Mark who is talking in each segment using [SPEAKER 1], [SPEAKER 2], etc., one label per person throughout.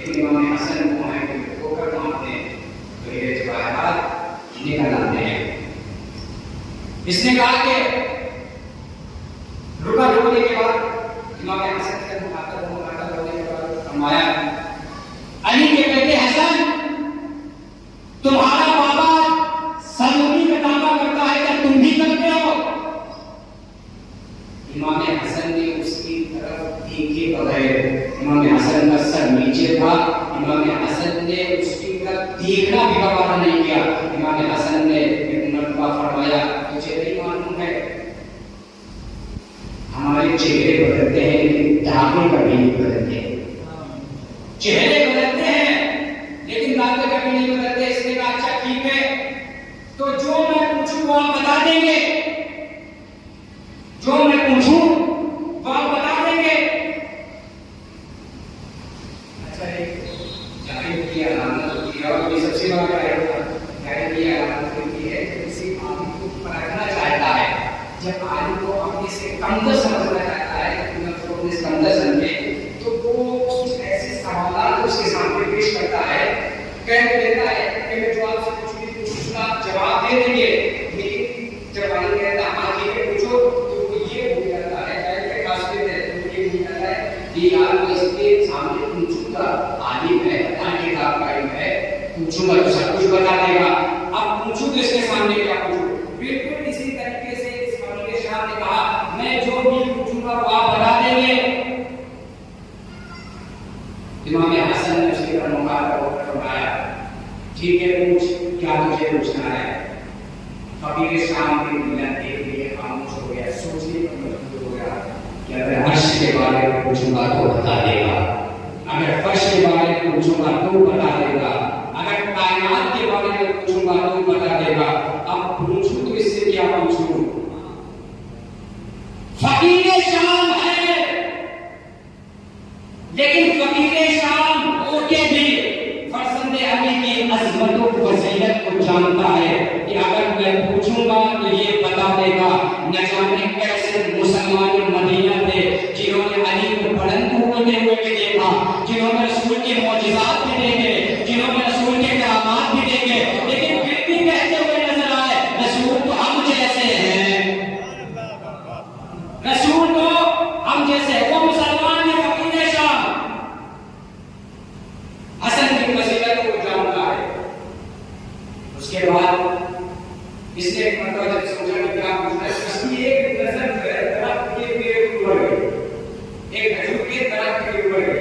[SPEAKER 1] लेकिन इमाम हसन को है कि ठोकर मारते हैं तो ये जवाहरात निकल आते हैं। इसने कहा कि रुकने के बाद इमाम हसन के मुखातब होने के बाद फरमाया, अली के बेटे हसन, तुम्हारा बाबा सलूनी का दावा करता है, क्या तुम भी करते हो? इमाम हसन ने उसकी तरफ देखे बगैर, इमाम हसन का सर नीचे था, इमाम हसन ने उसकी तरफ देखना भी गवारा नहीं किया। इमाम हसन ने एक मरतबा फरमाया, तुझे नहीं मालूम है हमारे चेहरे बदलते हैं लेकिन दागे कभी नहीं बदलते। चेहरे बदलते हैं लेकिन दागे कभी नहीं बदलते। इसने कहा अच्छा ठीक है, तो जो मैं पूछूं वो आप बता देंगे? जो मैं पूछूं वो आप बता देंगे? अच्छा, जाहिर की अलामत होती है और ये सबसे बड़ा जाहिर की अलामत होती है किसी आदमी को परखना चाहता है। जब आदमी को अपने से कमतर समझना चाहता है, अपने से कमतर समझे, तो वो कुछ ऐसे सवाल उसके सामने पेश करता है, कह देता है कि मैं जो आपसे पूछूंगा आप जवाब दे देंगे, लेकिन जब आदमी कहता है हाँ ठीक है पूछो, तो वो ये हो जाता है कि कास्ते है तो ये हो जाता है कि यार मैं इसके सामने पूछूंगा, आलिम है, बताने का कायम है, पूछूंगा तो सब कुछ बता देगा। अब पूछूं तो इसके सामने क्या पूछूं? बिल्कुल इसी तरीके से इस मामले के साथ ने कहा, मैं जो भी पूछूंगा वो आप बता देंगे। इमाम हसन ने उसके पर मुखातब फरमाया, ठीक है पूछ, क्या तुझे पूछना है? फकीर शाम के मिलन देख लिए खामोश हो गया, सोचने पर मजबूर हो गया कि अगर अर्श के बारे में पूछूंगा तो बता देगा, अगर फर्श के बारे में पूछूंगा तो बता देगा, अगर कायनात के बारे में पूछूंगा तो बता देगा। अब पूछूं तो इससे क्या पूछूं? फकीर शाम है, लेकिन फकीर शाम होके भी फरजंदे अली की अज़मत और फजीलत को जानता है कि अगर मैं पूछूंगा तो ये बता देगा। न जाने कैसे मुसलमान मदीना थे जिन्होंने अली को बुलंद होते हुए भी देखा, जिन्होंने रसूल के मौजिज़ात भी देखे, जिन्होंने रसूल के करामात भी देखे, लेकिन फिर भी कहते हुए नजर आए रसूल तो हम जैसे हैं, रसूल तो हम जैसे। वो मुसलमान है फकीर शाम, हसन की फजीलत को जानता है। उसके बाद इसने एक मरतबा जब सोचा कि क्या पूछना है, इसकी एक नजर दरख्त के पेड़ ऊपर गई, एक खजूर के दरख्त के ऊपर गई।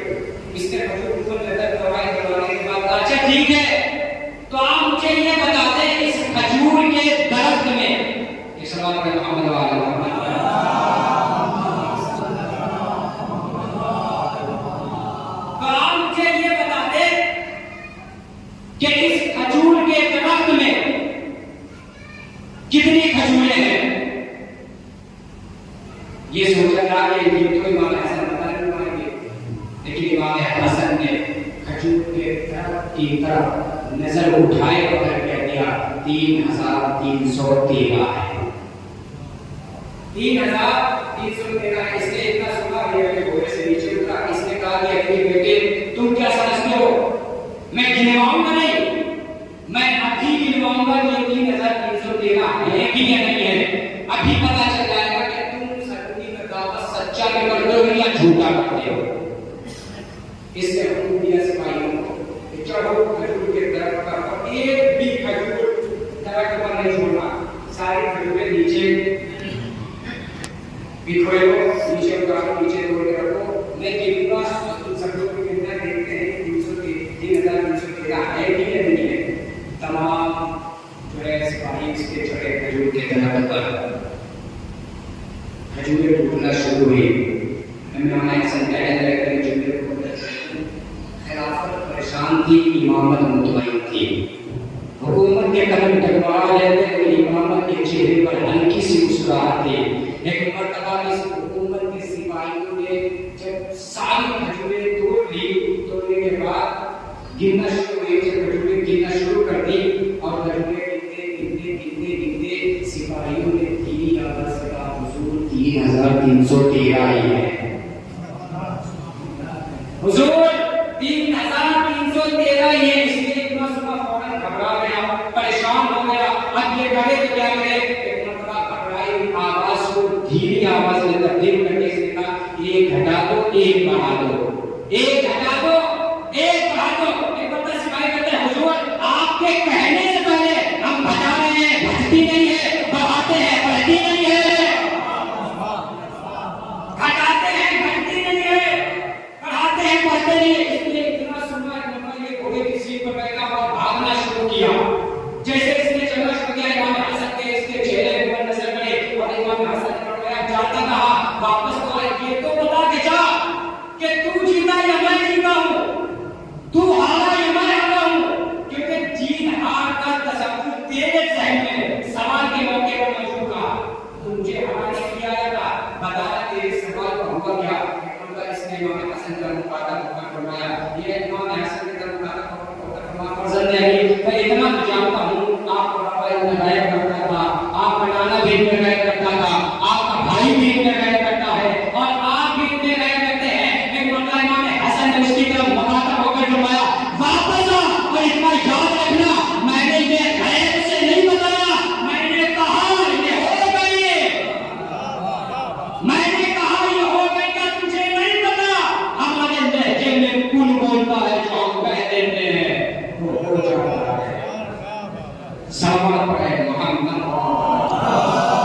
[SPEAKER 1] इसने खजूर को नजर दौड़ाने के बाद अच्छा ठीक है, तो आप मुझे ये बता दें इस खजूर के दरख्त में इस सवाल का मोहम्मद वाला कि इस खजूर के दरख्त में कितनी खजूरें हैं? ये सोचा था कि ये तो इमाम हसन बता नहीं पाएंगे, लेकिन इमाम हसन ने खजूर के दरख्त की तरफ नजर उठाए और कह दिया 3313 है। 3313 है। इसने इतना सुना कि घोड़े से नीचे उतरा। इसने कहा कि अपने बेटे तुम क्या समझते हो, मैं गिनवाऊंगा नहीं, मैं अभी गिनवाऊंगा ये 3313 है कि नहीं है। अभी पता चल जाएगा कि तुम सलूनी का दावा सच्चा करते हो या झूठा करते हो। इससे हुक्म दिया सिपाहियों को कि चढ़ो खजूर के दरख्त पर और एक भी खजूर दरख्त पर नहीं छोड़ना, सारी खजूरें नीचे बिखरे हो, नीचे उतारो, नीचे तोड़ के रखो। मैं गिनूंगा तो सब लोग गिनना देखते हैं 3313 है कि नहीं है। तमाम जो है सिपाही इसके चढ़े खजूर के दरख्त पर, खजूरें टूटना शुरू हुई। इमाम हसन कहने लगे खिलाफत परेशान थी, इमामत मुतमईन थी। हुकूमत के कदम टकरा लेते तो इमामत के चेहरे पर हल्की सी मुस्कुराहट थी। एक मरतबा इस हुकूमत के सिपाहियों ने जब सारी खजूरें तोड़ ली, तोड़ने के बाद गिनना शुरू हुई, जब खजूरें गिनना शुरू कर दी और खजूरें गिनते सिपाहियों ने 3000 से कहा हुजूर 3313 ही है, हुजूर 3000 तो तेरा ही है, इसलिए इतना सुबह फौरन घबरा गया, परेशान हो गया। अब ये करे तो क्या करे, एक मरतबा घबराई आवाज को धीमी आवाज में तब्दील करके इसने कहा, एक घटा दो एक बढ़ा दो, एक घटा दो एक बढ़ा दो। एक बंदा सिपाही कहते हैं, हुजूर आपके कहने से पहले हम बता रहे हैं, घटती नहीं है, बढ़ाते हैं बढ़ती नहीं है, घटाते हैं घटती नहीं है, बढ़ाते हैं बढ़ते नहीं है। इसलिए इतना सुना ये घोड़े की सीट पर बैठा और भागना शुरू किया। जैसे इसने चलना शुरू किया, इमाम हसन के इसके चेहरे पर नजर पड़ी और इमाम हसन ने फरमाया, जाता कहा वापस तो आए, ये तो बता के जा कि तू जीता या मैं जीता हूं, तू हारा या मैं हारा हूं। क्योंकि जीत हार का तसव्वुर तेरे ज़हन में सवाल के मौके पर मौजूद था। तू मुझे हराने के लिए आया था, बता तेरे सवाल का हुआ क्या। इसने इमाम हसन का मुकाबला फरमाया, ये इमाम हसन का मुकाबला फरमाया, फर्जंद है मैं इतना जानता हूं, आप रफ़ाइल में गायब करता था, आप बनाना भी गायब करता